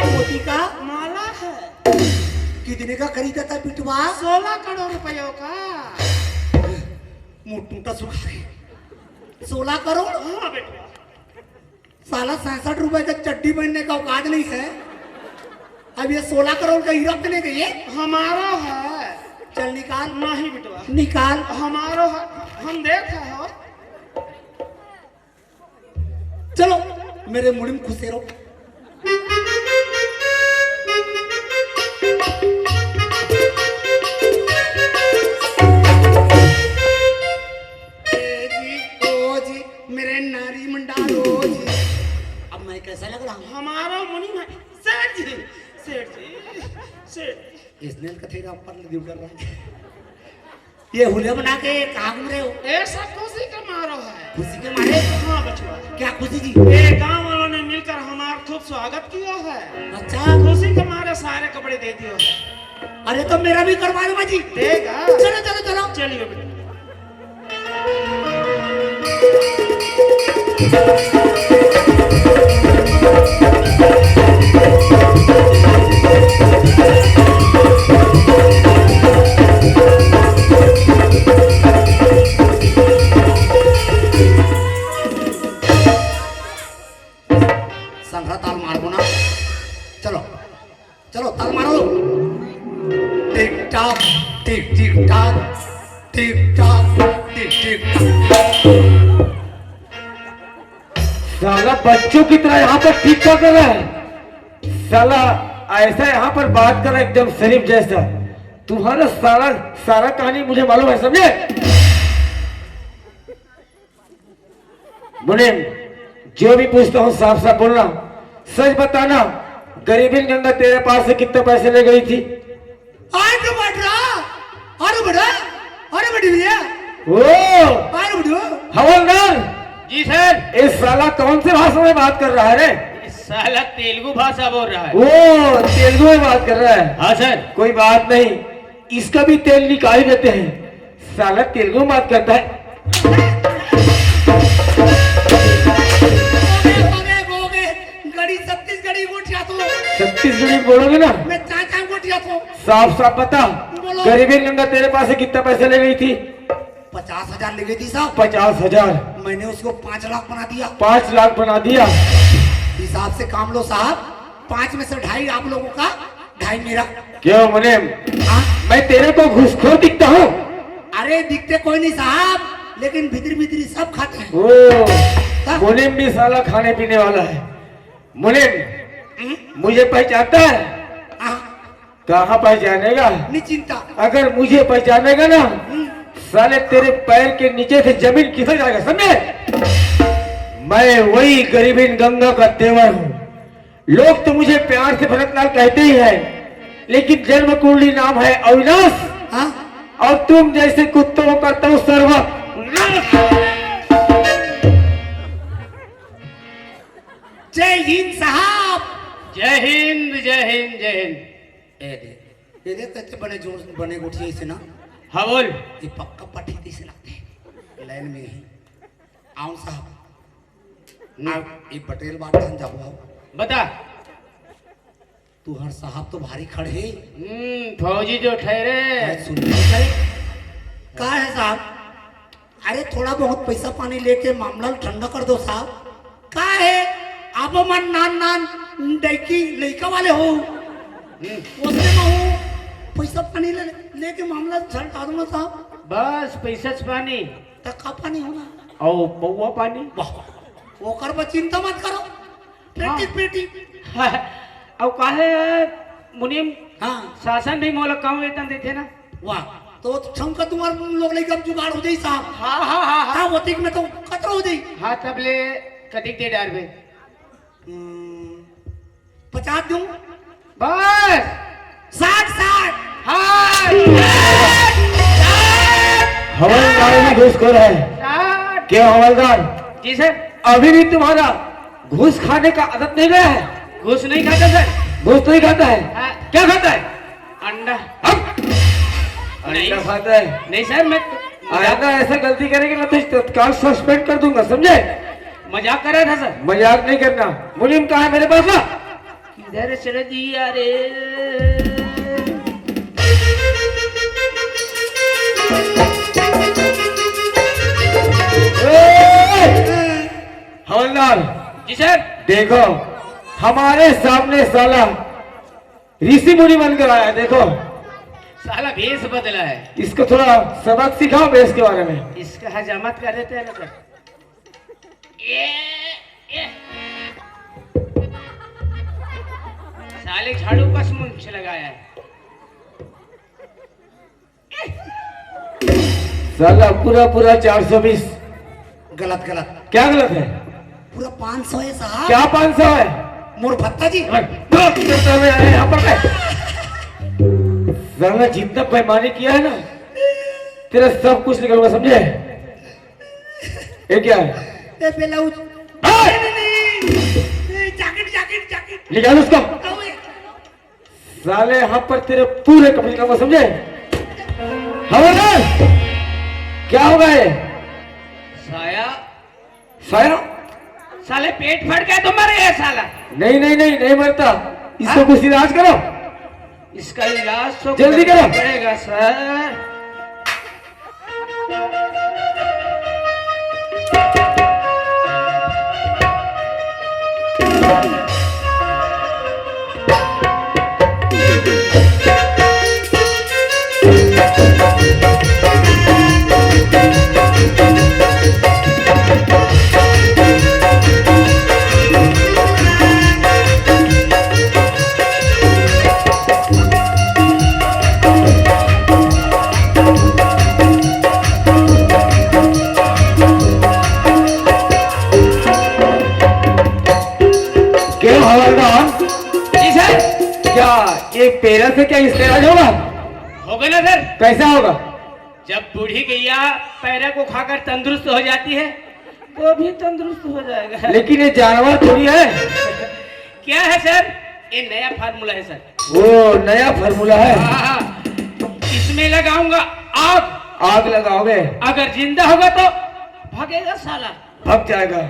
मोती का माला है। कितने का खरीदा था पिटवा? 16 करोड़ रुपयों का। मोटूटा सुखा गई 16 करोड़। हाँ बेटा। साला 67 रुपए का चड्डी पहनने का औकात नहीं है, अब ये 16 करोड़ का हीरा देने गई है। हमारा है। चल निकाल। नहीं बेटवा निकाल। हमारा है, हम देखे हो। चलो मेरे मुड़ी में खुशे रहो। मेरे नारी मंडालो जी। अब मैं कैसा लग रहा हूँ? हमारा मुनि है सेठ जी। सेठ जी सेठ इसने कथेगा ऊपर लगी कर रहा है। ये हुलिया बना के कहाँ घूम रहे हो? ऐसा खुशी का मारो है। खुशी के मारे? हाँ बचवा। क्या खुशी जी? ये गांव वालों ने मिलकर हमारा खूब स्वागत किया है। अच्छा खुशी के मारे सारे कपड़े दे दिए है। अरे तो मेरा भी करवा दो बाजी। देगा। चलो चलो चलो चलिए बेटा। संघरा ताल मारो ना। चलो चलो ताल मारो। टिक टाक टिक टिक टाक टिक टाक टिक टिक टाक। साला बच्चों की तरह यहाँ पर ठीक कर रहा है। साला ऐसा यहाँ पर बात कर रहा है एकदम शरीफ जैसा। तुम्हारा सारा सारा कहानी मुझे मालूम है, समझे? मुनीम जो भी पूछता हूँ साफ साफ बोलना, सच बताना। गरीबी गंगा तेरे पास से कितने पैसे ले गई थी? अरे बड़ा अरे बड़ी भैया ओ अरे बड़ो हवलदार जी सर। इस साला कौन से भाषा में बात कर रहा है रे? साला तेलुगु भाषा बोल रहा है। ओ तेलुगु में बात कर रहा है। हाँ सर। कोई बात नहीं, इसका भी तेल निकाल देते हैं। साला तेलुगु में बात करता है। गड़ी छत्तीसगढ़ी गोटिया तो छत्तीसगढ़ी बोलोगे ना? मैं चाचा गोटिया तो साफ साफ बता। बोलो। गरीबी गंगा तेरे पास से कितना पैसे ले गई थी? 50,000 ले गई थी साहब। 50,000। मैंने उसको 5 लाख बना दिया। 5 लाख बना दिया। हिसाब से काम लो साहब। 5 में से 2.5 आप लोगों का, 2.5 मेरा। क्यों मुनीम, हाँ? मैं तेरे को घूसखोर दिखता हूँ? अरे दिखते कोई नहीं साहब, लेकिन भीतरी भीतरी सब खाते हैं। ओ मुनीम भी साला खाने पीने वाला है। मुनीम मुझे पहचानता है? हाँ, कहाँ पहचानेगा? निश्चिंता। अगर मुझे पहचानेगा ना, साले तेरे पैर के नीचे से जमीन खिसक जाएगा, समझे? मैं वही गरीबी गंगा का देवर हूँ। लोग तो मुझे प्यार से भरतलाल कहते ही है, लेकिन जन्म कुंडली नाम है अविनाश। हाँ? और तुम जैसे कुत्तों को करता हूँ सर्व। जय हिंद साहब। जय हिंद जय हिंद जय हिंद। ये देख कैसे बने जोर बने गोठिए से ना। हाँ बोल। ये पक्का पट्टी से लगते हैं लाइन में ही। आओ साहब, आओ एक पटेल बात जान जाओ। बता। तू हर साहब तो भारी खड़े है। फौजी जो ठहरे। कहा है साहब? अरे थोड़ा बहुत पैसा पानी लेके मामला ठंडा कर दो साहब। कहा है आप मन नान नान डैकी लड़का वाले हो, उससे मैं हूँ पैसा पानी लेके मामला झलका दूंगा साहब। बस पैसा पानी तक पानी होना और पौवा पानी। वो कर चिंता मत करो। पेटी पेटी। और काहे मुनीम हाँ शासन भी मोला कम वेतन देते ना। वाह, तो ठमका तुम्हारे लोग लेकर जुगाड़ हो जाई साहब। हाँ हाँ हाँ हाँ। हाँ वो तीक में तो खतरा हो जाई। हाँ तब ले कटिक दे डाल में 50 दूं। बस 60 हाँ। हवलदार भी घूसखोर है। क्यों हवलदार? जी सर। अभी भी तुम्हारा घूस खाने का आदत नहीं गया है? घूस नहीं खाता सर। घूस नहीं खाता है? हाँ। क्या खाता है? अंडा। अंडा खाता है? नहीं सर, मैं आइंदा ऐसा गलती करेंगे ना तो तत्काल सस्पेंड कर दूंगा, समझे? मजाक कर रहा था सर। मजाक नहीं करना। मुनीम कहाँ है मेरे पास ना? किधर चले दिया रे? हवलदार जी सर। देखो, हमारे सामने साला ऋषि मुनि बनकर आया। देखो, साला भेष बदला है। इसको थोड़ा सबक सिखाओ भेष के बारे में। इसका हजामत कर देते हैं ना सर। ये। साले झाड़ू का मूंछ लगाया है। साला पूरा पूरा 420। गलत गलत, क्या गलत है? पूरा 500 है साहब। क्या 500 है? मोर भत्ता जी। यहाँ पर साला जितना पैमाने किया है ना, तेरा सब कुछ निकलूंगा, समझे? ये क्या है? ए ब्लाउज। हाँ! जैकेट जैकेट जैकेट निकाल उसको। साले यहाँ पर तेरे पूरे कपड़े निकालूंगा, समझे? हवलदार, क्या होगा ये? साया। साया? साले पेट फट गया तो मरे है साला। नहीं नहीं नहीं, नहीं मरता। इसको कुछ इलाज करो। इसका इलाज तो जल्दी करो। पड़ेगा सर। क्यों हवलदार? जी सर। क्या ये पैरा से क्या इस्तेराज होगा? होगा ना सर। कैसा होगा? जब बूढ़ी गैया पैरा को खाकर तंदुरुस्त हो जाती है तो भी तंदुरुस्त हो जाएगा। लेकिन ये जानवर थोड़ी है। क्या है सर? ये नया फार्मूला है सर। वो नया फार्मूला है। हाँ, इसमें लगाऊंगा आग। आग लगाओगे? अगर जिंदा होगा तो भागेगा साला। भाग जाएगा।